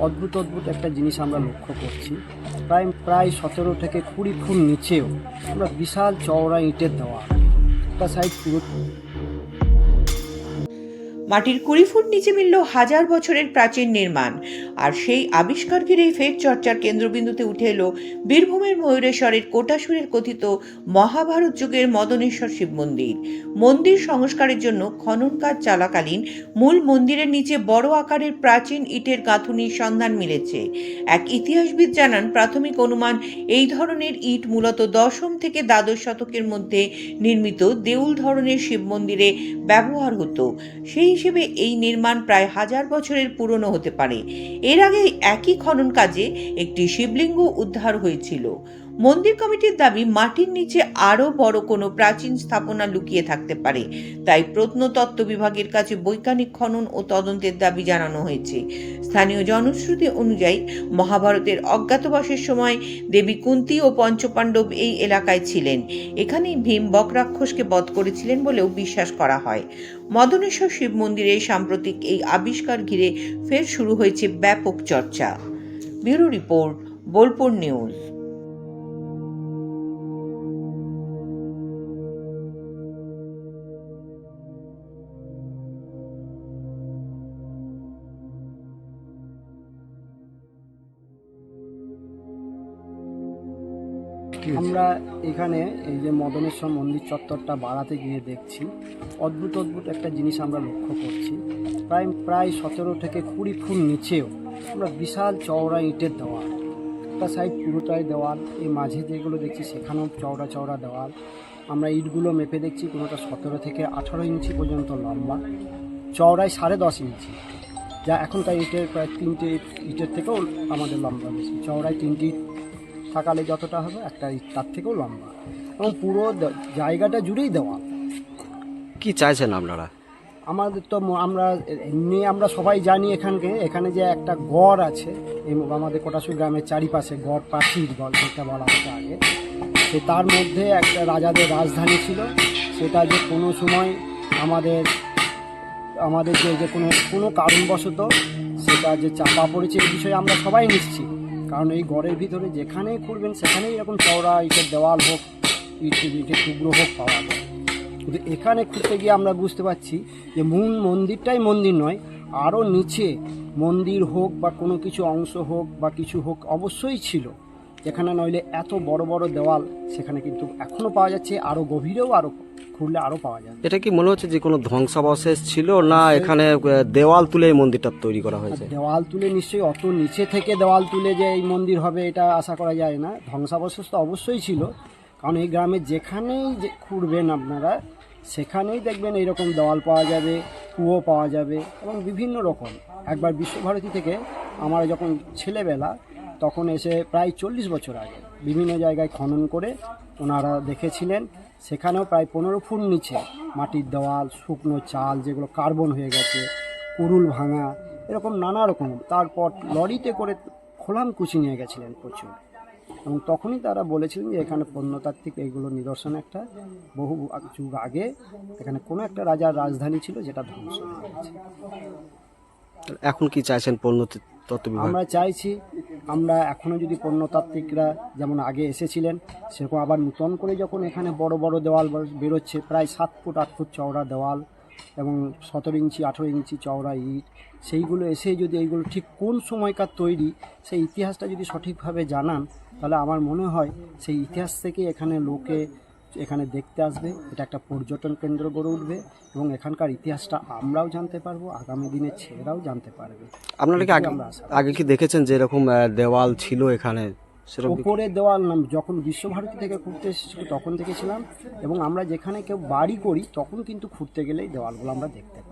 অদ্ভুত অদ্ভুত একটা জিনিস আমরা লক্ষ্য করছি। প্রায় 17 থেকে 20 ফুট নিচেও আমরা বিশাল চওড়া ইটের দেওয়া একটা সাইড পুরো। মাটির 20 ফুট নিচে মিলল হাজার বছরের প্রাচীন নির্মাণ। আর সেই আবিষ্কার ঘিরেই ফের চর্চার কেন্দ্রবিন্দুতে উঠে এলো বীরভূমের ময়ূরেশ্বরের কোটাসুরের কথিত মহাভারত যুগের মদনেশ্বর শিব মন্দির। মন্দির সংস্কারের জন্য খনন কাজ চলাকালীন মূল মন্দিরের নিচে বড় আকারের প্রাচীন ইটের গাঁথুনির সন্ধান মিলেছে। এক ইতিহাসবিদ জানান, প্রাথমিক অনুমান এই ধরনের ইট মূলত দশম থেকে দ্বাদশ শতকের মধ্যে নির্মিত দেউল ধরনের শিব মন্দিরে ব্যবহার হতো। সেই হিসেবে এই নির্মাণ প্রায় 1000 বছরের পুরনো হতে পারে। এর আগে একই খনন কাজে একটি শিবলিঙ্গ উদ্ধার হয়েছিল। মন্দির কমিটির দাবি, মাটির নিচে আরও বড় কোনো প্রাচীন স্থাপনা লুকিয়ে থাকতে পারে। তাই প্রত্নতত্ত্ব বিভাগের কাছে বৈজ্ঞানিক খনন ও তদন্তের দাবি জানানো হয়েছে। স্থানীয় জনশ্রুতি অনুযায়ী মহাভারতের অজ্ঞাতবাসের সময় দেবী কুন্তী ও পঞ্চপাণ্ডব এই এলাকায় ছিলেন। এখানেই ভীম বকরাক্ষসকে বধ করেছিলেন বলেও বিশ্বাস করা হয়। মদনেশ্বর শিব মন্দিরে সাম্প্রতিক এই আবিষ্কার ঘিরে ফের শুরু হয়েছে ব্যাপক চর্চা। Bureau report, Bolpur news. আমরা এখানে এই যে মদনেশ্বর মন্দির চত্বরটা বাড়াতে গিয়ে দেখছি অদ্ভুত অদ্ভুত একটা জিনিস আমরা লক্ষ্য করছি। প্রায় 17 থেকে 20 ফুট নিচেও আমরা বিশাল চওড়া ইটের দেওয়াল, একটা সাইড পুরোটাই দেওয়াল, এই মাঝে যেগুলো দেখছি সেখানেও চওড়া চওড়া দেওয়াল। আমরা ইটগুলো মেপে দেখছি কোনোটা 17 থেকে 18 ইঞ্চি পর্যন্ত লম্বা, চওড়ায় 10.5 ইঞ্চি, যা এখনকার ইটের প্রায় 3টে ইটের থেকেও আমাদের লম্বা বেশি। চওড়ায় 3টি ইট থাকালে যতটা হবে একটা ইট তার থেকেও লম্বা, এবং পুরো জায়গাটা জুড়েই দেওয়াল। কি চাইছেন আপনারা? আমাদের তো আমরা সবাই জানি এখানে যে একটা গড় আছে, এই আমাদের কোটাসুর গ্রামের চারিপাশে গড়, প্রাচীর গড় যেটা বলা হতো আগে, সে তার মধ্যে একটা রাজাদের রাজধানী ছিল। সেটা যে কোনো সময় আমাদের যে কোনো কারণবশত সেটা যে চাপা পড়েছে, এই বিষয়ে আমরা সবাই নিশ্চিত। কারণ এই গড়ের ভিতরে যেখানেই খুঁড়বেন সেখানেই এরকম চওড়া ইটের দেওয়াল হোক, ইটের টুকরো হোক পাওয়া যায়। কিন্তু এখানে খুঁজতে গিয়ে আমরা বুঝতে পারছি যে মূল মন্দিরটাই মন্দির নয়, আরও নিচে মন্দির হোক বা কোনো কিছু অংশ হোক বা কিছু হোক অবশ্যই ছিল, যেখানে নইলে এত বড় বড় দেওয়াল সেখানে কিন্তু এখনও পাওয়া যাচ্ছে। আরও গভীরেও আরও খুঁড়লে আরও পাওয়া যায়। এটা কি মনে হচ্ছে যে কোনো ধ্বংসাবশেষ ছিল, না এখানে দেওয়াল তুলে এই মন্দিরটা তৈরি করা হয়েছে? দেওয়াল তুলে নিশ্চয়ই, অত নিচে থেকে দেওয়াল তুলে যে এই মন্দির হবে এটা আশা করা যায় না। ধ্বংসাবশেষ তো অবশ্যই ছিল, কারণ এই গ্রামে যেখানেই খুঁড়বেন আপনারা সেখানেই দেখবেন এইরকম দেওয়াল পাওয়া যাবে, কুয়ো পাওয়া যাবে, এবং বিভিন্ন রকম। একবার বিশ্বভারতী থেকে আমার যখন ছেলেবেলা, তখন এসে প্রায় 40 বছর আগে বিভিন্ন জায়গায় খনন করে ওনারা দেখেছিলেন, সেখানেও প্রায় 15 ফুট নিচে মাটির দেওয়াল, শুকনো চাল যেগুলো কার্বন হয়ে গেছে, কুরুল ভাঙা, এরকম নানা রকম। তারপর লরিতে করে খোলামকুচি নিয়ে গেছিলেন প্রচুর, এবং তখনই তারা বলেছিলেন যে এখানে প্রত্নতাত্ত্বিক এইগুলো নিদর্শন একটা বহু যুগ আগে এখানে কোনো একটা রাজার রাজধানী ছিল, যেটা ধ্বংস হয়ে গেছে। এখন কি চাইছেন প্রত্নতত্ত্ব বিভাগ? আমরা চাইছি আমরা এখনও যদি প্রত্নতাত্ত্বিকরা যেমন আগে এসেছিলেন সেরকম আবার নূতন করে যখন এখানে বড় বড় দেওয়াল বেরোচ্ছে, প্রায় 7 ফুট 8 ফুট চওড়া দেওয়াল এবং 17 ইঞ্চি 18 ইঞ্চি চওড়া ইট, সেইগুলো এসে যদি এইগুলো ঠিক কোন সময়কার তৈরি সেই ইতিহাসটা যদি সঠিকভাবে জানান, তাহলে আমার মনে হয় সেই ইতিহাস থেকে এখানে দেখতে আসবে। এটা একটা পর্যটন কেন্দ্র গড়ে উঠবে, এবং এখানকার ইতিহাসটা আমরাও জানতে পারবো, আগামী দিনের ছেলেরাও জানতে পারবে। আপনারা কি আগে কি দেখেছেন যে এরকম দেওয়াল ছিল এখানে? উপরে দেওয়াল নাম যখন বিশ্বভারতী থেকে খুঁড়তে এসেছিল তখন দেখেছিলাম, এবং আমরা যেখানে কেউ বাড়ি করি তখন কিন্তু খুঁড়তে গেলেই দেওয়ালগুলো আমরা দেখতে পাই।